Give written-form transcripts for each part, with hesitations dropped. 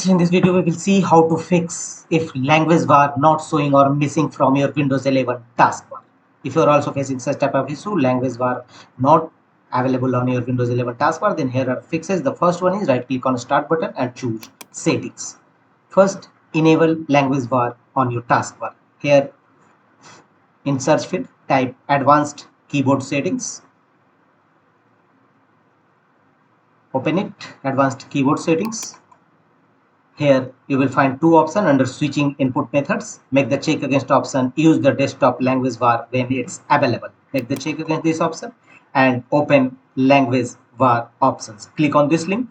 students, in this video we will see how to fix if language bar not showing or missing from your Windows 11 taskbar. If you are also facing such type of issue, language bar not available on your Windows 11 taskbar, then here are fixes. The first one is right click on start button and choose settings. First, enable language bar on your taskbar. Here in search field type advanced keyboard settings. Open it, advanced keyboard settings. Here you will find two options under switching input methods. Make the check against option use the desktop language bar when it's available. Make the check against this option and open language bar options. Click on this link.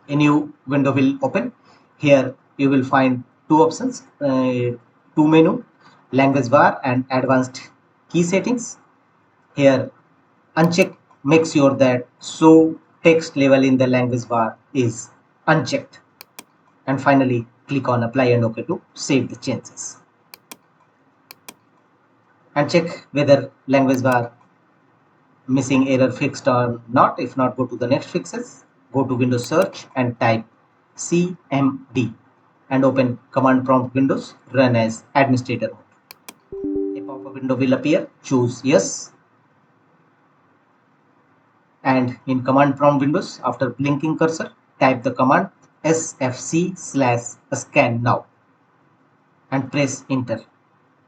A new window will open. Here you will find two options, two menu, language bar and advanced key settings. Here uncheck, make sure that show text level in the language bar is unchecked, and finally click on apply and OK to save the changes and check whether language bar missing error fixed or not. If not, go to the next fixes, go to Windows search and type CMD and open command prompt Windows, run as administrator mode. A pop-up window will appear, choose yes, and in command prompt Windows, after blinking cursor, type the command sfc/scan now and press enter.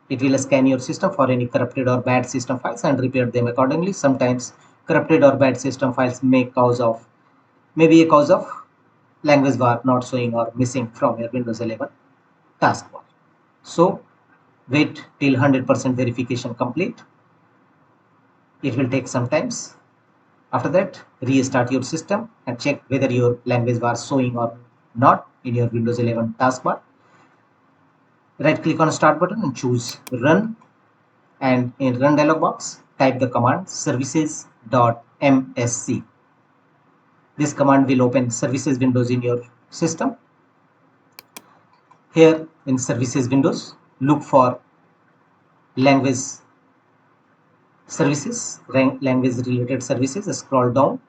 It will scan your system for any corrupted or bad system files and repair them accordingly. Sometimes corrupted or bad system files may be a cause of language bar not showing or missing from your Windows 11 taskbar. So wait till 100% verification complete. It will take some time. After that, restart your system and check whether your language bar showing or not in your Windows 11 taskbar. Right click on start button and choose run, and in run dialog box type the command services.msc. This command will open services windows in your system. Here in services windows, look for language services, language related services. Scroll down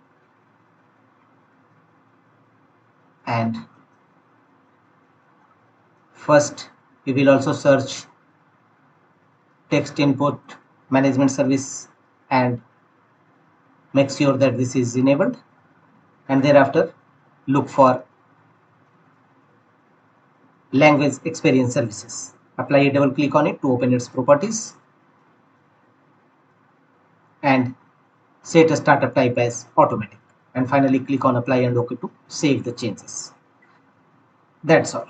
and first we will also search text input management service and make sure that this is enabled, and thereafter look for language experience services. Apply a double click on it to open its properties and set a startup type as automatic, and finally click on apply and OK to save the changes. That's all.